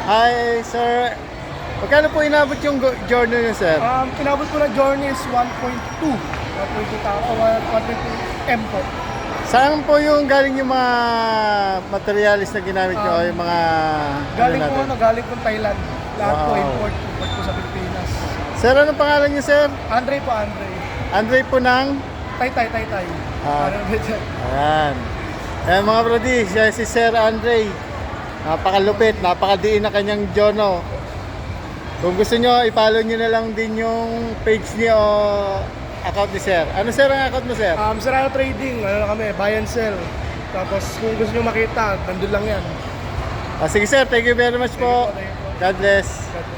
Hi, sir. Magkano po inabot yung journey niyo, sir? Inabot ko na journey is 1.2. 1.2 M po. Saan po yung galing yung mga materialis na ginamit niyo o yung mga... Galing natin? po galing po Thailand. Lahat po Wow. import po sa Pilipinas. Sir, anong pangalan niyo, sir? Andre po, Andre. Andre po ng... Tay. Ah. Ano ba dyan? Ayan. Ayan mga brody, siya si Sir Andre. Napakalupit, napakadiin na kanyang jono. Kung gusto nyo, i-follow nyo na lang din yung page niya o account ni Sir. Ano sir ang account mo, sir? Serrano Trading, ano na kami, buy and sell. Tapos kung gusto nyo makita, nandun lang yan. Sige sir, thank you very much po. Thank you po. God bless. God bless.